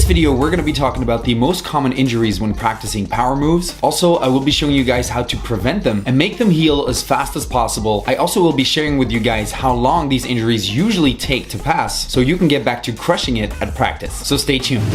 this video, we're going to be talking about the most common injuries when practicing power moves. Also, I will be showing you guys how to prevent them and make them heal as fast as possible. I also will be sharing with you guys how long these injuries usually take to pass so you can get back to crushing it at practice. So stay tuned.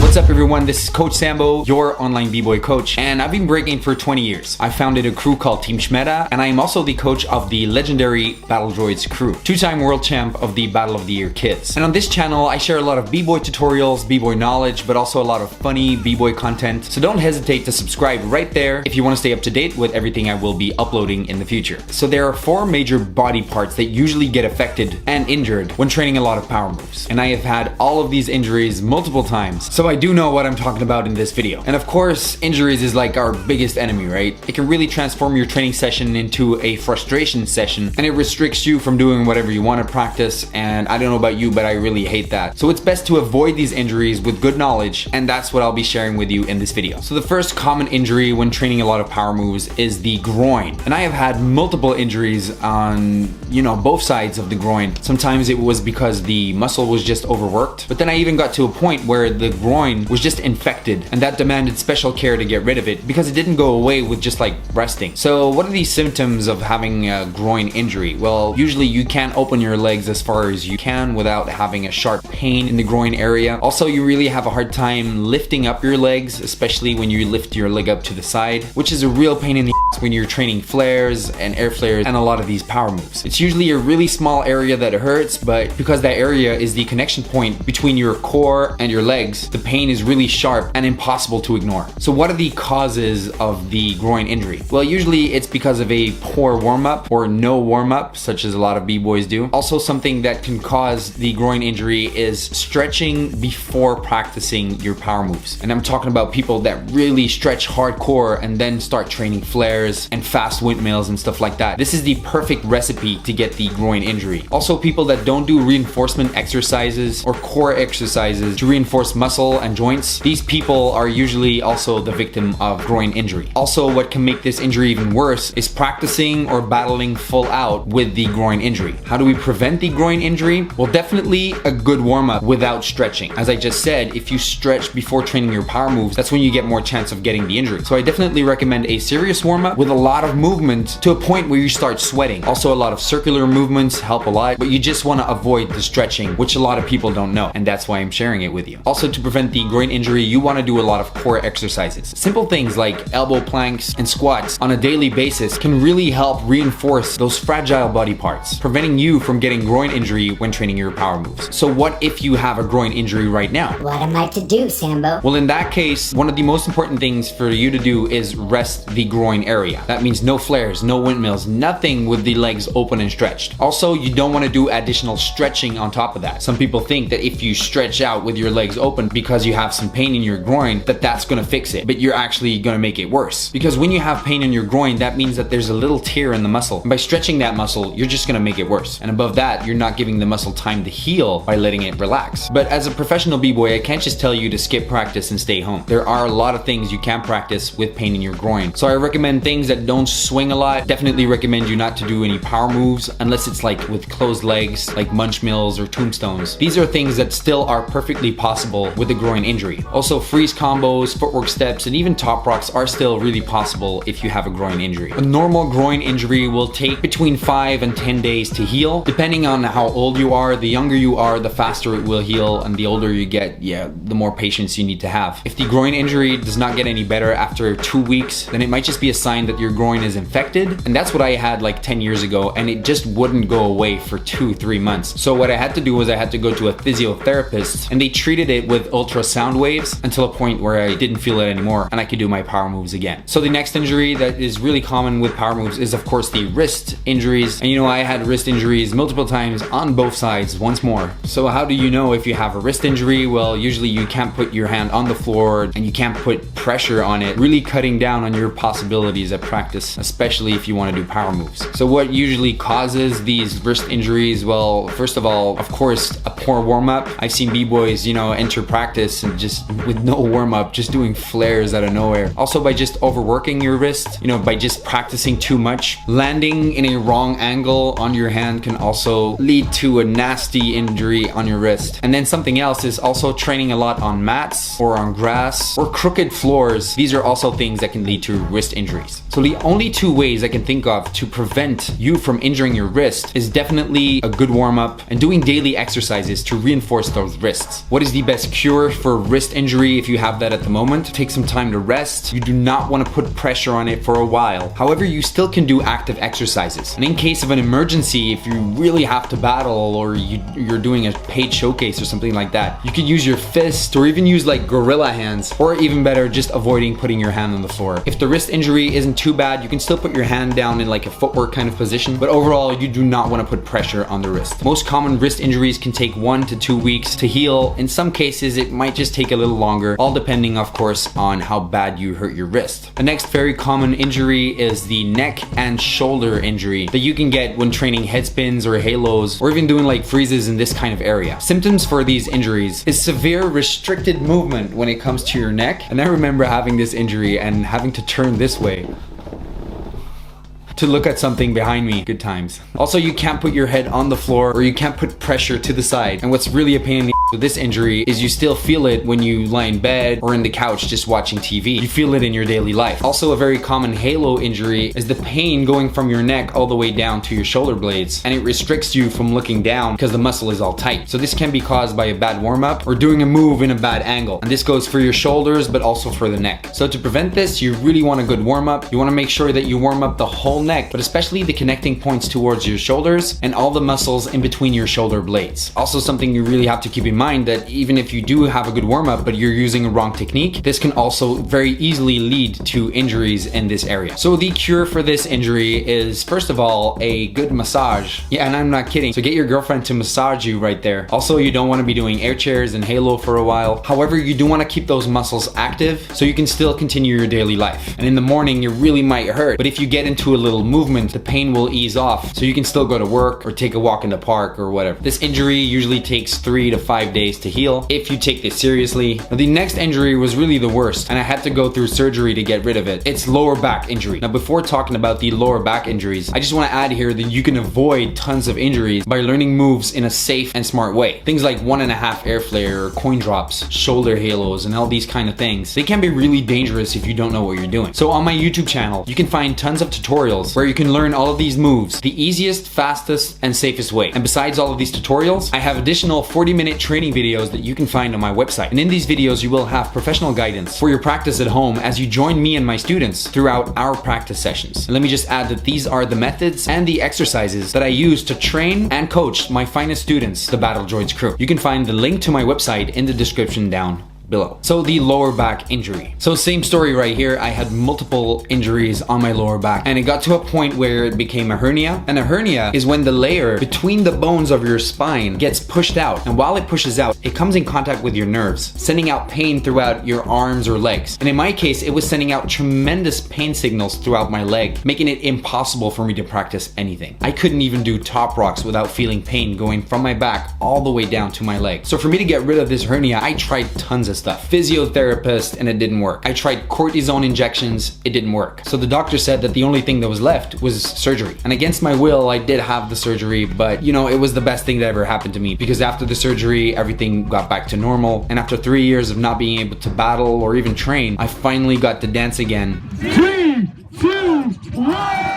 What's up everyone, this is Coach Sambo, your online b-boy coach, and I've been breaking for 20 years. I founded a crew called Team Schmeda, and I am also the coach of the legendary Battle Droids crew, two-time world champ of the Battle of the Year Kids. And on this channel, I share a lot of b-boy tutorials, b-boy knowledge, but also a lot of funny b-boy content. So don't hesitate to subscribe right there if you want to stay up to date with everything I will be uploading in the future. So there are 4 major body parts that usually get affected and injured when training a lot of power moves. And I have had all of these injuries multiple times, so I do know what I'm talking about in this video. And of course, injuries is like our biggest enemy, right? It can really transform your training session into a frustration session, and it restricts you from doing whatever you want to practice. And I don't know about you, but I really hate that. So it's best to avoid these injuries with good knowledge, and that's what I'll be sharing with you in this video. So the first common injury when training a lot of power moves is the groin. And I have had multiple injuries on, both sides of the groin. Sometimes it was because the muscle was just overworked, but then I even got to a point where the groin was just infected, and that demanded special care to get rid of it because it didn't go away with just like resting. So what are these symptoms of having a groin injury? Well, usually you can't open your legs as far as you can without having a sharp pain in the groin area. Also, you really have a hard time lifting up your legs, especially when you lift your leg up to the side, which is a real pain in the ass when you're training flares and air flares and a lot of these power moves. It's usually a really small area that hurts, but because that area is the connection point between your core and your legs, the pain is really sharp and impossible to ignore. So what are the causes of the groin injury? Well, usually it's because of a poor warm-up or no warm-up, such as a lot of b-boys do. Also, something that can cause the groin injury is stretching before practicing your power moves. And I'm talking about people that really stretch hardcore and then start training flares and fast windmills and stuff like that. This is the perfect recipe to get the groin injury. Also, people that don't do reinforcement exercises or core exercises to reinforce muscle and joints, these people are usually also the victim of groin injury. Also, what can make this injury even worse is practicing or battling full out with the groin injury. How do we prevent the groin injury? Well, definitely a good warm-up without stretching. As I just said, if you stretch before training your power moves, that's when you get more chance of getting the injury. So I definitely recommend a serious warm-up with a lot of movement to a point where you start sweating. Also, a lot of circular movements help a lot, but you just want to avoid the stretching, which a lot of people don't know, and that's why I'm sharing it with you. Also, to prevent the groin injury, you want to do a lot of core exercises. Simple things like elbow planks and squats on a daily basis can really help reinforce those fragile body parts, preventing you from getting groin injury when training your power moves. So what if you have a groin injury right now? What am I to do, Sambo? Well, in that case, one of the most important things for you to do is rest the groin area. That means no flares, no windmills, nothing with the legs open and stretched. Also, you don't want to do additional stretching on top of that. Some people think that if you stretch out with your legs open because you have some pain in your groin, that's gonna fix it, but you're actually gonna make it worse. Because when you have pain in your groin, that means that there's a little tear in the muscle. And by stretching that muscle, you're just gonna make it worse. And above that, you're not giving the muscle time to heal by letting it relax. But as a professional b-boy, I can't just tell you to skip practice and stay home. There are a lot of things you can practice with pain in your groin. So I recommend things that don't swing a lot. Definitely recommend you not to do any power moves unless it's like with closed legs, like munch mills or tombstones. These are things that still are perfectly possible with a groin injury. Also, freeze combos, footwork steps, and even top rocks are still really possible if you have a groin injury. A normal groin injury will take between 5 and 10 days to heal. Depending on how old you are, the younger you are, the faster it will heal, and the older you get, the more patience you need to have. If the groin injury does not get any better after 2 weeks, then it might just be a sign that your groin is infected. And that's what I had like 10 years ago, and it just wouldn't go away for 2-3 months. So what I had to do was I had to go to a physiotherapist, and they treated it with ultrasound waves until a point where I didn't feel it anymore and I could do my power moves again. So the next injury that is really common with power moves is of course the wrist injuries. And I had wrist injuries multiple times on both sides once more. So how do you know if you have a wrist injury? Well, usually you can't put your hand on the floor and you can't put pressure on it, really cutting down on your possibilities at practice, especially if you want to do power moves. So what usually causes these wrist injuries? Well, first of all, of course, a poor warm-up. I've seen b-boys, enter practice and just with no warm-up, just doing flares out of nowhere. Also by just overworking your wrist, by just practicing too much. Landing in a wrong angle on your hand can also lead to a nasty injury on your wrist. And then something else is also training a lot on mats or on grass or crooked floors. These are also things that can lead to wrist injuries. So the only two ways I can think of to prevent you from injuring your wrist is definitely a good warm-up and doing daily exercises to reinforce those wrists. What is the best cure for wrist injury if you have that at the moment? Take some time to rest. You do not want to put pressure on it for a while. However, you still can do active exercises. And in case of an emergency, if you really have to battle or you're doing a paid showcase or something like that, you could use your fist or even use like gorilla hands, or even better, just avoiding putting your hand on the floor. If the wrist injury isn't too bad, you can still put your hand down in like a footwork kind of position, but overall you do not want to put pressure on the wrist. Most common wrist injuries can take 1 to 2 weeks to heal. In some cases it might just take a little longer, all depending of course on how bad you hurt your wrist. The next very common injury is the neck and shoulder injury that you can get when training head spins or halos or even doing like freezes in this kind of area. Symptoms for these injuries is severe restricted movement when it comes to your neck. And I remember having this injury and having to turn this way to look at something behind me. Good times. Also, you can't put your head on the floor or you can't put pressure to the side. And what's really a pain in the with this injury is you still feel it when you lie in bed or in the couch just watching TV. You feel it in your daily life. Also, a very common halo injury is the pain going from your neck all the way down to your shoulder blades, and it restricts you from looking down because the muscle is all tight. So this can be caused by a bad warm-up or doing a move in a bad angle. And this goes for your shoulders but also for the neck. So to prevent this, you really want a good warm-up. You want to make sure that you warm up the whole neck, but especially the connecting points towards your shoulders and all the muscles in between your shoulder blades. Also, something you really have to keep in mind that even if you do have a good warm-up but you're using a wrong technique, this can also very easily lead to injuries in this area. So the cure for this injury is, first of all, a good massage. Yeah, and I'm not kidding. So get your girlfriend to massage you right there. Also, you don't want to be doing air chairs and halo for a while. However, you do want to keep those muscles active so you can still continue your daily life. And in the morning, it really might hurt, but if you get into a little movement, the pain will ease off so you can still go to work or take a walk in the park or whatever. This injury usually takes 3 to 5 days to heal if you take this seriously. Now, the next injury was really the worst, and I had to go through surgery to get rid of it. It's lower back injury. Now, before talking about the lower back injuries, I just want to add here that you can avoid tons of injuries by learning moves in a safe and smart way. Things like 1.5 air flare or coin drops, shoulder halos, and all these kind of things. They can be really dangerous if you don't know what you're doing. So on my YouTube channel, you can find tons of tutorials where you can learn all of these moves the easiest, fastest, and safest way. And besides all of these tutorials, I have additional 40-minute training videos that you can find on my website. And in these videos, you will have professional guidance for your practice at home as you join me and my students throughout our practice sessions. And let me just add that these are the methods and the exercises that I use to train and coach my finest students, the Battle Droids crew. You can find the link to my website in the description down below. So the lower back injury. So same story right here. I had multiple injuries on my lower back, and it got to a point where it became a hernia. And a hernia is when the layer between the bones of your spine gets pushed out. And while it pushes out, it comes in contact with your nerves, sending out pain throughout your arms or legs. And in my case, it was sending out tremendous pain signals throughout my leg, making it impossible for me to practice anything. I couldn't even do top rocks without feeling pain going from my back all the way down to my leg. So for me to get rid of this hernia, I tried tons of stuff. Physiotherapist, and it didn't work. I tried cortisone injections, it didn't work. So the doctor said that the only thing that was left was surgery. And against my will, I did have the surgery, but it was the best thing that ever happened to me, because after the surgery, everything got back to normal. And after 3 years of not being able to battle or even train, I finally got to dance again. 3, 2, 1!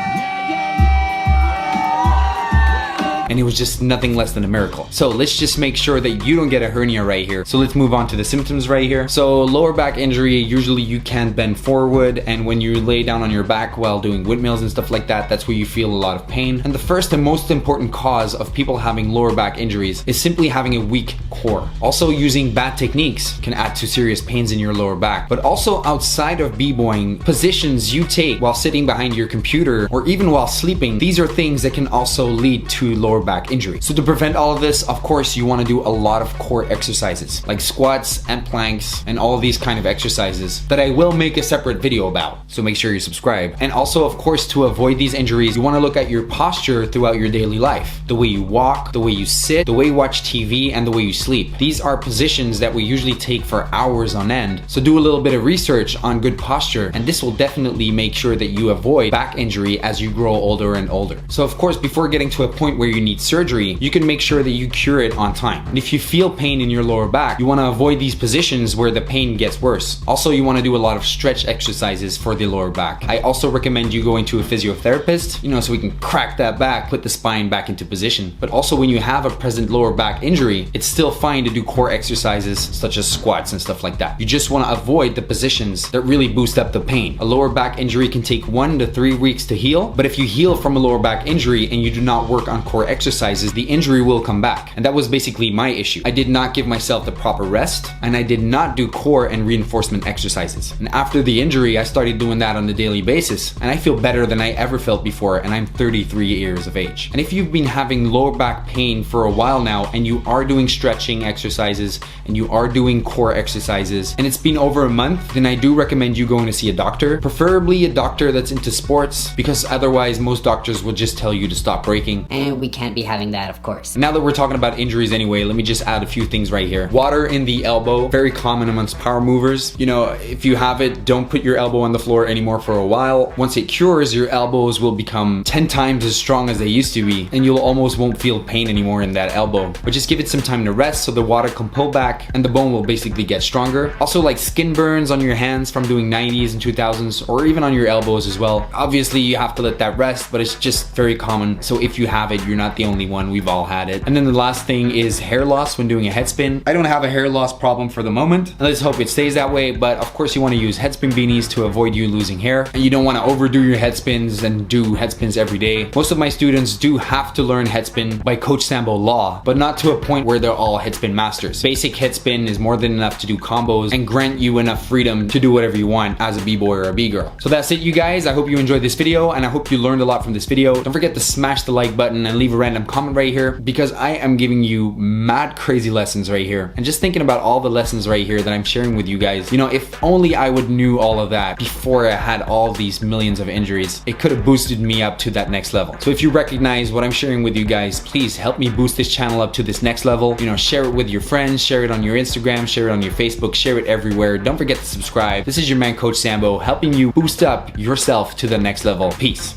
And it was just nothing less than a miracle. So let's just make sure that you don't get a hernia right here. So let's move on to the symptoms right here. So lower back injury, usually you can't bend forward, and when you lay down on your back while doing windmills and stuff like that, that's where you feel a lot of pain. And the first and most important cause of people having lower back injuries is simply having a weak core. Also, using bad techniques can add to serious pains in your lower back. But also outside of b-boying, positions you take while sitting behind your computer or even while sleeping, these are things that can also lead to lower lower back injury. So to prevent all of this, of course, you want to do a lot of core exercises like squats and planks and all of these kind of exercises that I will make a separate video about. So make sure you subscribe. And also, of course, to avoid these injuries, you want to look at your posture throughout your daily life. The way you walk, the way you sit, the way you watch TV, and the way you sleep. These are positions that we usually take for hours on end. So do a little bit of research on good posture, and this will definitely make sure that you avoid back injury as you grow older and older. So of course, before getting to a point where you need surgery, you can make sure that you cure it on time. And if you feel pain in your lower back, you want to avoid these positions where the pain gets worse. Also, you want to do a lot of stretch exercises for the lower back. I also recommend you going to a physiotherapist, so we can crack that back, put the spine back into position. But also, when you have a present lower back injury, it's still fine to do core exercises such as squats and stuff like that. You just want to avoid the positions that really boost up the pain. A lower back injury can take 1 to 3 weeks to heal, but if you heal from a lower back injury and you do not work on core exercises, the injury will come back. And that was basically my issue. I did not give myself the proper rest, and I did not do core and reinforcement exercises. And after the injury, I started doing that on a daily basis, and I feel better than I ever felt before, and I'm 33 years of age. And if you've been having lower back pain for a while now, and you are doing stretching exercises, and you are doing core exercises, and it's been over a month, then I do recommend you going to see a doctor, preferably a doctor that's into sports, because otherwise most doctors will just tell you to stop breaking. And we can't be having that, of course. Now that we're talking about injuries anyway, let me just add a few things right here. Water in the elbow, very common amongst power movers. If you have it, don't put your elbow on the floor anymore for a while. Once it cures, your elbows will become 10 times as strong as they used to be, and you'll almost won't feel pain anymore in that elbow. But just give it some time to rest so the water can pull back and the bone will basically get stronger. Also, like skin burns on your hands from doing 90s and 2000s, or even on your elbows as well. Obviously, you have to let that rest, but it's just very common. So if you have it, you're not the only one. We've all had it. And then the last thing is hair loss when doing a head spin. I don't have a hair loss problem for the moment. Let's hope it stays that way, but of course you want to use head spin beanies to avoid you losing hair. And you don't want to overdo your head spins and do head spins every day. Most of my students do have to learn head spin by Coach Sambo law, but not to a point where they're all head spin masters. Basic head spin is more than enough to do combos and grant you enough freedom to do whatever you want as a b-boy or a b-girl. So that's it, you guys. I hope you enjoyed this video, and I hope you learned a lot from this video. Don't forget to smash the like button and leave a random comment right here, because I am giving you mad crazy lessons right here. And just thinking about all the lessons right here that I'm sharing with you guys, if only I would knew all of that before I had all these millions of injuries, it could have boosted me up to that next level. So if you recognize what I'm sharing with you guys, please help me boost this channel up to this next level. Share it with your friends, share it on your Instagram, share it on your Facebook, share it everywhere. Don't forget to subscribe. This is your man, Coach Sambo, helping you boost up yourself to the next level. Peace.